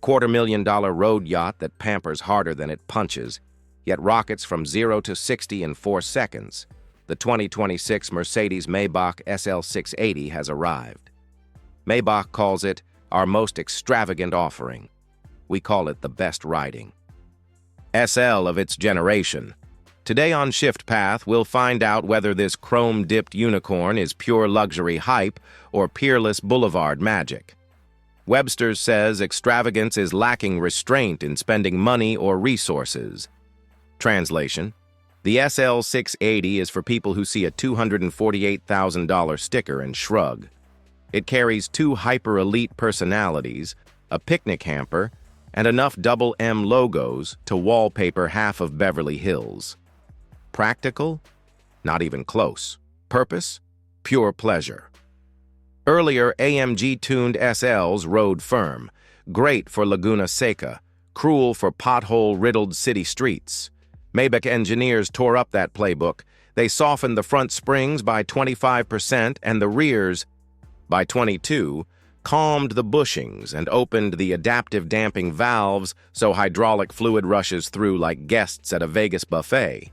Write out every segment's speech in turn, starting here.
$250,000 road yacht that pampers harder than it punches, yet rockets from 0 to 60 in 4 seconds. The 2026 Mercedes-Maybach SL680 has arrived. Maybach calls it our most extravagant offering. We call it the best riding SL of its generation. Today on Shift Path, we'll find out whether this chrome-dipped unicorn is pure luxury hype or peerless boulevard magic. Webster's says extravagance is lacking restraint in spending money or resources. Translation: the SL680 is for people who see a $248,000 sticker and shrug. It carries 2 hyper-elite personalities, a picnic hamper, and enough double M logos to wallpaper half of Beverly Hills. Practical? Not even close. Purpose? Pure pleasure. Earlier, AMG-tuned SLs rode firm, great for Laguna Seca, cruel for pothole-riddled city streets. Maybach engineers tore up that playbook. They softened the front springs by 25% and the rears by 22%, calmed the bushings and opened the adaptive damping valves so hydraulic fluid rushes through like guests at a Vegas buffet.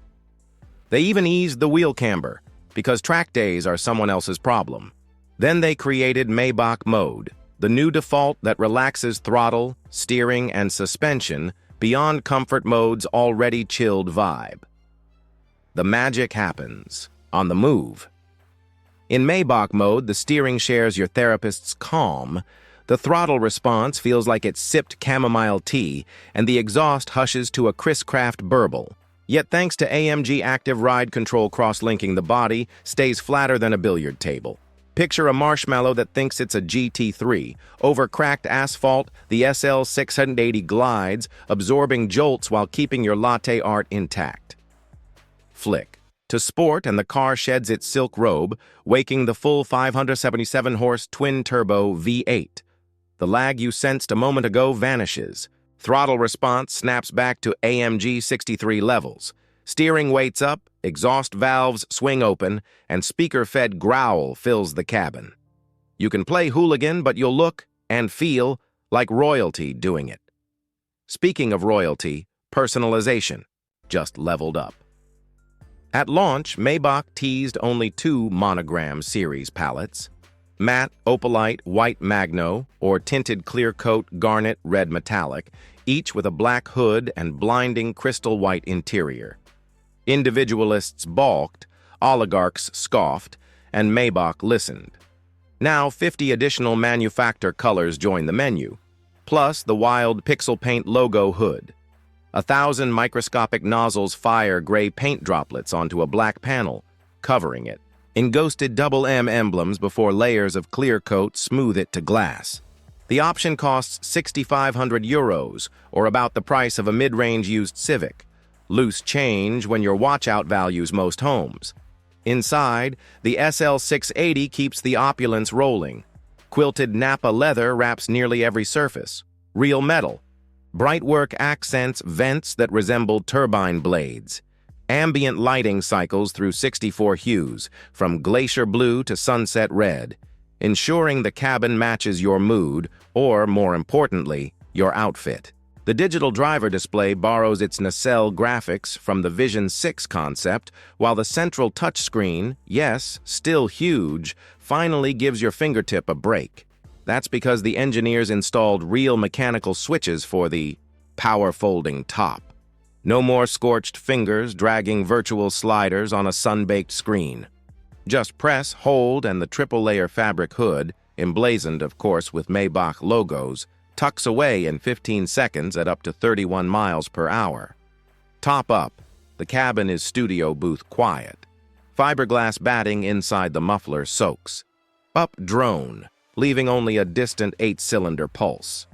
They even eased the wheel camber, because track days are someone else's problem. Then they created Maybach Mode, the new default that relaxes throttle, steering, and suspension beyond comfort mode's already chilled vibe. The magic happens on the move. In Maybach Mode, the steering shares your therapist's calm, the throttle response feels like it sipped chamomile tea, and the exhaust hushes to a Chris Craft burble. Yet thanks to AMG Active Ride Control cross-linking, the body stays flatter than a billiard table. Picture a marshmallow that thinks it's a GT3. Over cracked asphalt, the SL680 glides, absorbing jolts while keeping your latte art intact. Flick to sport, and the car sheds its silk robe, waking the full 577-horse twin-turbo V8. The lag you sensed a moment ago vanishes. Throttle response snaps back to AMG 63 levels. Steering weights up, exhaust valves swing open, and speaker-fed growl fills the cabin. You can play hooligan, but you'll look and feel like royalty doing it. Speaking of royalty, personalization just leveled up. At launch, Maybach teased only 2 monogram series palettes: matte opalite white magno or tinted clear coat garnet red metallic, each with a black hood and blinding crystal white interior. Individualists balked, oligarchs scoffed, and Maybach listened. Now 50 additional Manufaktur colors join the menu, plus the wild PixelPaint logo hood. 1,000 microscopic nozzles fire gray paint droplets onto a black panel, covering it. Enghosted double M emblems before layers of clear coat smooth it to glass. The option costs €6,500, or about the price of a mid-range used Civic. Loose change when your watch-out values most homes. Inside, the SL680 keeps the opulence rolling. Quilted Napa leather wraps nearly every surface. Real metal. Brightwork accents vents that resemble turbine blades. Ambient lighting cycles through 64 hues, from glacier blue to sunset red, ensuring the cabin matches your mood, or, more importantly, your outfit. The digital driver display borrows its nacelle graphics from the Vision 6 concept, while the central touchscreen, yes, still huge, finally gives your fingertip a break. That's because the engineers installed real mechanical switches for the power-folding top. No more scorched fingers dragging virtual sliders on a sun-baked screen. Just press, hold, and the triple-layer fabric hood, emblazoned, of course, with Maybach logos, tucks away in 15 seconds at up to 31 miles per hour. Top up, the cabin is studio booth quiet. Fiberglass batting inside the muffler soaks. Up drone, leaving only a distant 8-cylinder pulse.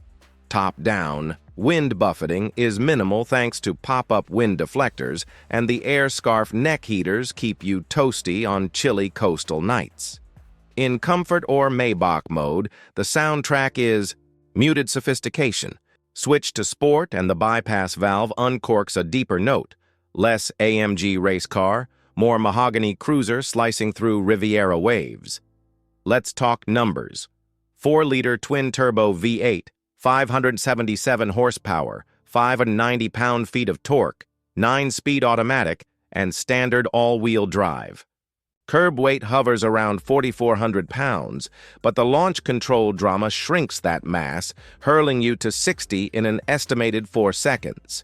Top down, wind buffeting is minimal thanks to pop-up wind deflectors, and the air scarf neck heaters keep you toasty on chilly coastal nights. In Comfort or Maybach Mode, the soundtrack is muted sophistication. Switch to Sport and the bypass valve uncorks a deeper note. Less AMG race car, more mahogany cruiser slicing through Riviera waves. Let's talk numbers. 4-liter twin-turbo V8, 577 horsepower, 590 pound-feet of torque, 9-speed automatic, and standard all-wheel drive. Curb weight hovers around 4,400 pounds, but the launch control drama shrinks that mass, hurling you to 60 in an estimated 4 seconds.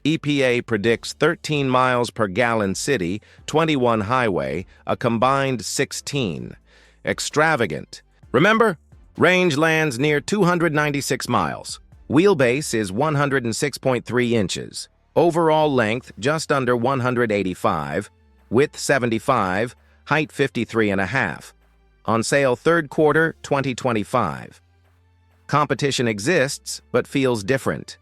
EPA predicts 13 miles per gallon city, 21 highway, a combined 16. Extravagant. Remember? Range lands near 296 miles. Wheelbase is 106.3 inches. Overall length just under 185. Width 75. Height 53.5. On sale third quarter 2025. Competition exists, but feels different.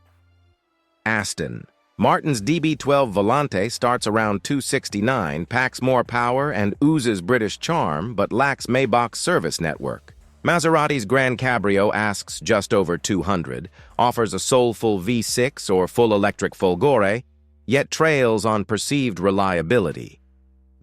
Aston Martin's DB12 Volante starts around $269, packs more power and oozes British charm, but lacks Maybach's service network. Maserati's Grand Cabrio asks just over $200, offers a soulful V6 or full electric Folgore, yet trails on perceived reliability.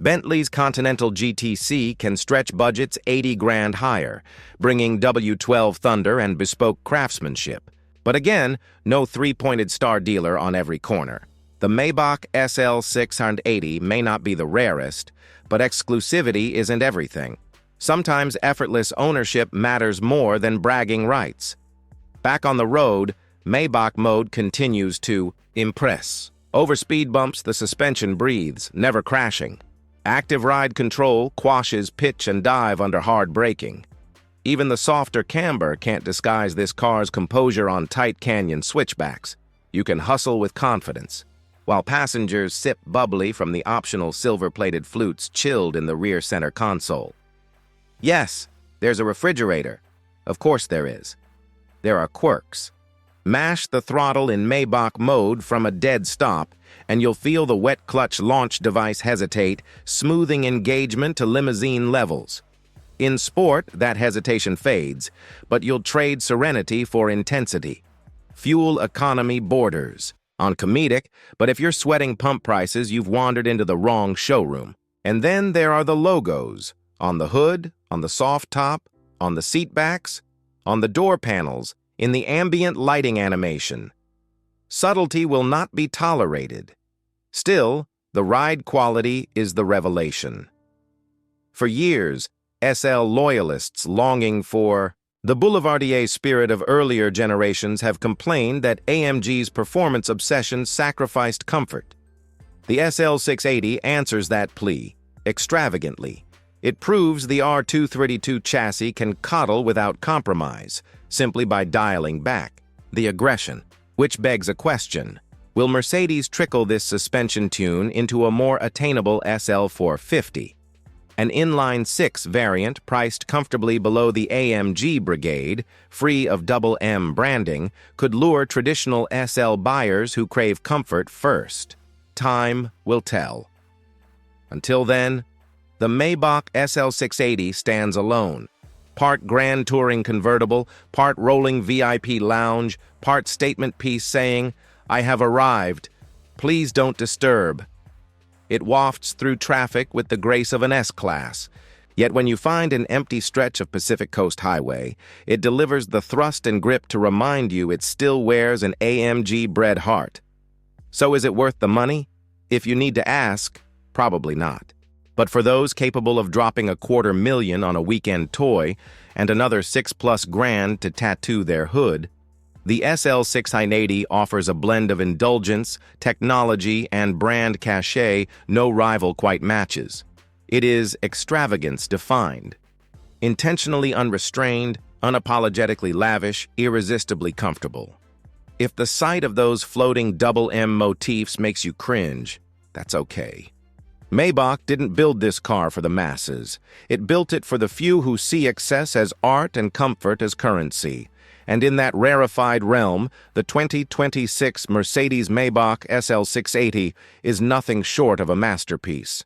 Bentley's Continental GTC can stretch budgets 80 grand higher, bringing W12 thunder and bespoke craftsmanship. But again, no three-pointed star dealer on every corner. The Maybach SL680 may not be the rarest, but exclusivity isn't everything. Sometimes effortless ownership matters more than bragging rights. Back on the road, Maybach Mode continues to impress. Over speed bumps, the suspension breathes, never crashing. Active ride control quashes pitch and dive under hard braking. Even the softer camber can't disguise this car's composure on tight canyon switchbacks. You can hustle with confidence, while passengers sip bubbly from the optional silver-plated flutes chilled in the rear center console. Yes, there's a refrigerator. Of course there is. There are quirks. Mash the throttle in Maybach Mode from a dead stop, and you'll feel the wet clutch launch device hesitate, smoothing engagement to limousine levels. In sport, that hesitation fades, but you'll trade serenity for intensity. Fuel economy borders on comedic, but if you're sweating pump prices, you've wandered into the wrong showroom. And then there are the logos, on the hood, on the soft top, on the seat backs, on the door panels, in the ambient lighting animation. Subtlety will not be tolerated. Still, the ride quality is the revelation. For years, SL loyalists longing for the boulevardier spirit of earlier generations have complained that AMG's performance obsession sacrificed comfort. The SL680 answers that plea, extravagantly. It proves the R232 chassis can coddle without compromise, simply by dialing back the aggression, which begs a question. Will Mercedes trickle this suspension tune into a more attainable SL450? An inline-6 variant priced comfortably below the AMG brigade, free of double M branding, could lure traditional SL buyers who crave comfort first. Time will tell. Until then, the Maybach SL680 stands alone. Part grand touring convertible, part rolling VIP lounge, part statement piece saying, "I have arrived. Please don't disturb." It wafts through traffic with the grace of an S-Class. Yet when you find an empty stretch of Pacific Coast Highway, it delivers the thrust and grip to remind you it still wears an AMG-bred heart. So is it worth the money? If you need to ask, probably not. But for those capable of dropping $250,000 on a weekend toy and another $6+ grand to tattoo their hood, the SL680 offers a blend of indulgence, technology, and brand cachet no rival quite matches. It is extravagance defined. Intentionally unrestrained, unapologetically lavish, irresistibly comfortable. If the sight of those floating double M motifs makes you cringe, that's okay. Maybach didn't build this car for the masses. It built it for the few who see excess as art and comfort as currency. And in that rarefied realm, the 2026 Mercedes-Maybach SL680 is nothing short of a masterpiece.